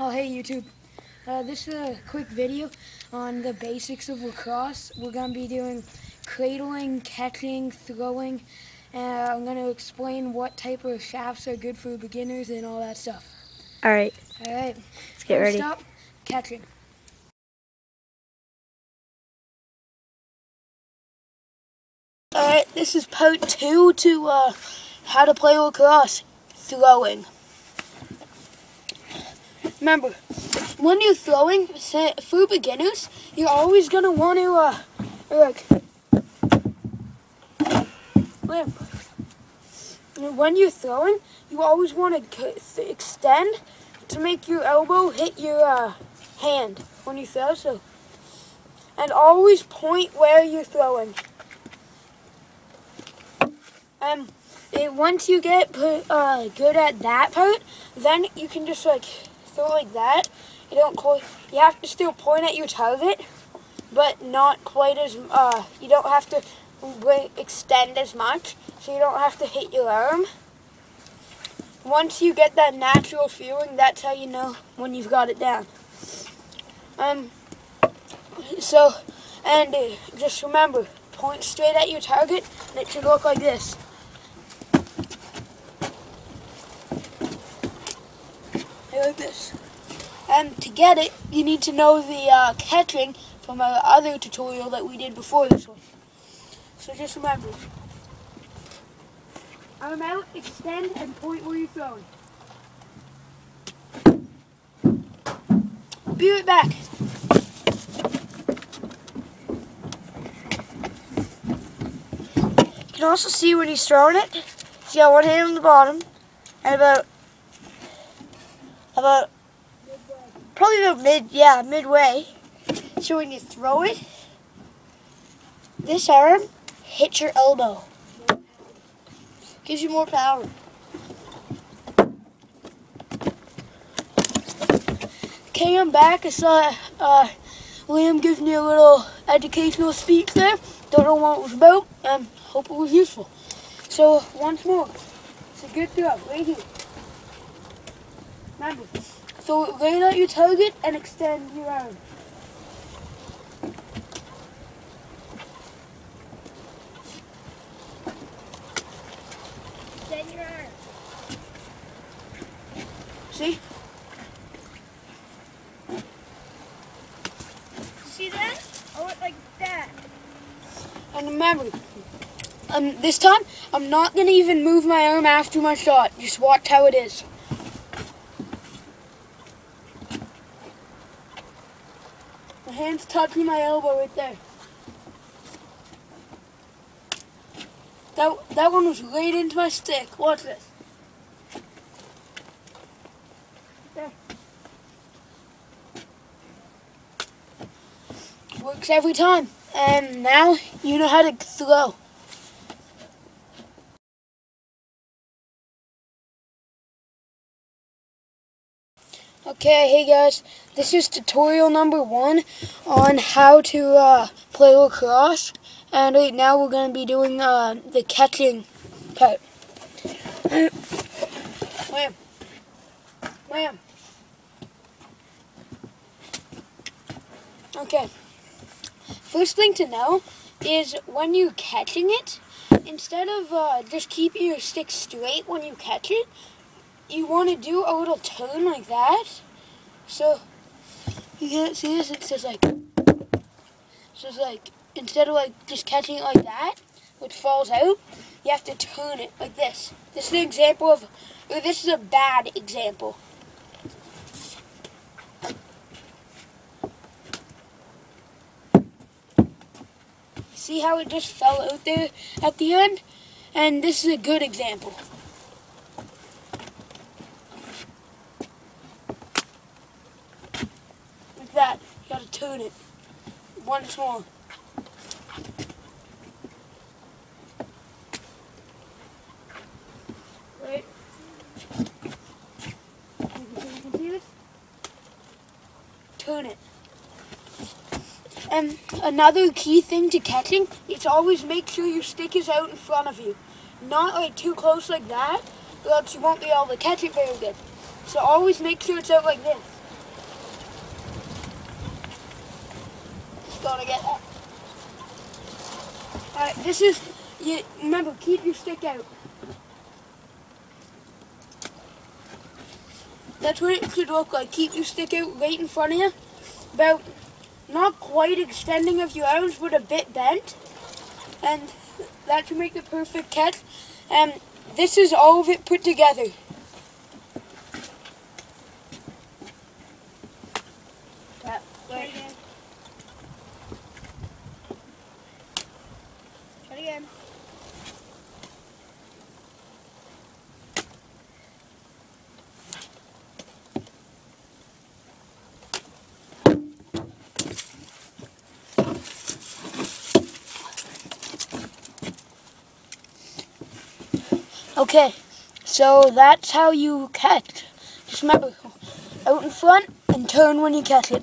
Oh, hey YouTube. This is a quick video on the basics of lacrosse. We're going to be doing cradling, catching, throwing, and I'm going to explain what type of shafts are good for beginners and all that stuff. Alright. Alright, Let's get ready. First up, catching. Alright, this is part 2 to how to play lacrosse, throwing. Remember, when you're throwing, for beginners, you're always going to want to, when you're throwing, you always want to extend to make your elbow hit your hand when you throw. So, and always point where you're throwing. Once you get good at that part, then you can just throw like that. You have to still point at your target, but not quite as you don't have to extend as much, so you don't have to hit your arm. Once you get that natural feeling, that's how you know when you've got it down. Just remember, point straight at your target, and it should look like this. Like this. And to get it, you need to know the catching from our other tutorial that we did before this one. So just remember, arm out, extend, and point where you're throwing. Be right back. You can also see when he's throwing it. He's got one hand on the bottom, and probably about midway. So when you throw it, this arm hits your elbow. Gives you more power. Okay, I'm back. I saw Liam give me a little educational speech there. Don't know what it was about. Hope it was useful. So once more, it's a good throw right here. Remember, so lay out your target and extend your arm. Extend your arm. See? See that? I went like that. And remember, this time, I'm not going to even move my arm after my shot. Just watch how it is. My hand's touching my elbow right there. That one was right into my stick. Watch this. There. Works every time. And now you know how to throw. Okay, hey guys, this is tutorial number 1 on how to play lacrosse, and right now we're going to be doing the catching part. Wham! Wham! Okay, first thing to know is when you're catching it, instead of just keeping your stick straight when you catch it, you want to do a little turn like that. So you can't see this, it's just like instead of just catching it like that, which falls out, you have to turn it like this. This is an example of, or this is a bad example. See how it just fell out there at the end? And this is a good example. That. You gotta turn it once more. Right? You can see this? Turn it. And another key thing to catching is always make sure your stick is out in front of you. Not too close like that, or else you won't be able to catch it very good. So always make sure it's out like this. gotta get that. Alright, this is, remember, keep your stick out. That's what it should look like. Keep your stick out right in front of you. About not quite extending of your arms, but a bit bent. And that should make the perfect catch. And this is all of it put together. Try again. Try again. Okay, so that's how you catch. Just remember, out in front and turn when you catch it.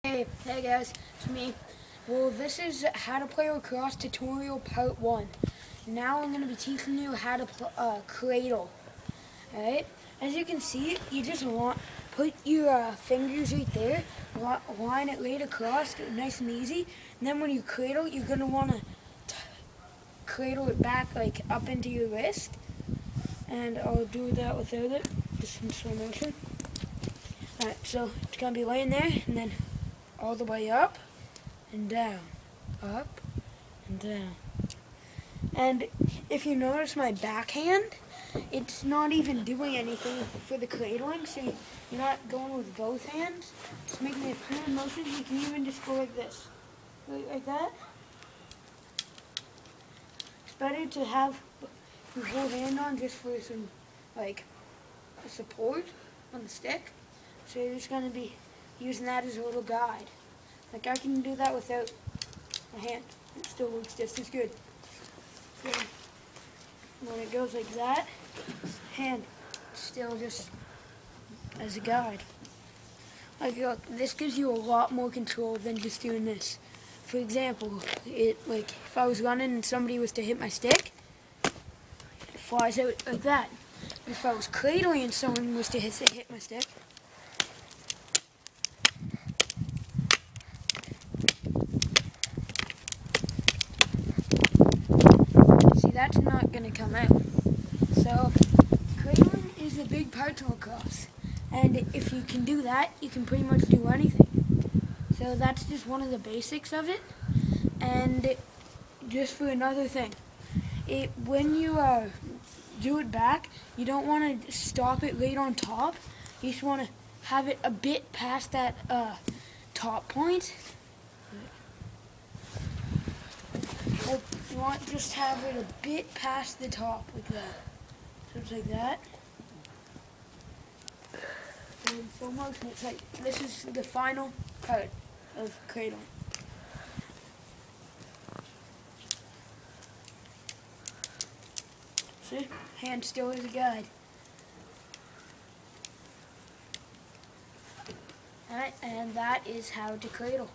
Hey guys, it's me. Well, this is how to play lacrosse tutorial part 1. Now I'm going to be teaching you how to cradle. Alright, as you can see, you just put your fingers right there, line it right across, nice and easy. And then when you cradle, you're going to want to cradle it back like up into your wrist. And I'll do that without it, just in slow motion. Alright, so it's going to be laying there, and then all the way up and down, up and down. And if you notice my backhand, it's not even doing anything for the cradling, so you're not going with both hands. It's making a fluid motion. You can even just go like this, like that. It's better to have your whole hand on just for some, like, support on the stick. So you're just going to be using that as a little guide. Like, I can do that without a hand. It still works just as good. So when it goes like that, hand still just as a guide. Like, look, this gives you a lot more control than just doing this. For example, like if I was running and somebody was to hit my stick, it flies out like that. If I was cradling and someone was to hit my stick, see, that's not going to come out. So cradling is a big part to lacrosse, and if you can do that, you can pretty much do anything. So that's just one of the basics of it. And just for another thing, when you do it back, you don't want to stop it right on top. You just want to have it a bit past that top point. You want to just have it a bit past the top like that. So it's like that. And in slow motion, it's like, this is the final part of cradling. See? Hand still is a guide. Alright, and that is how to cradle.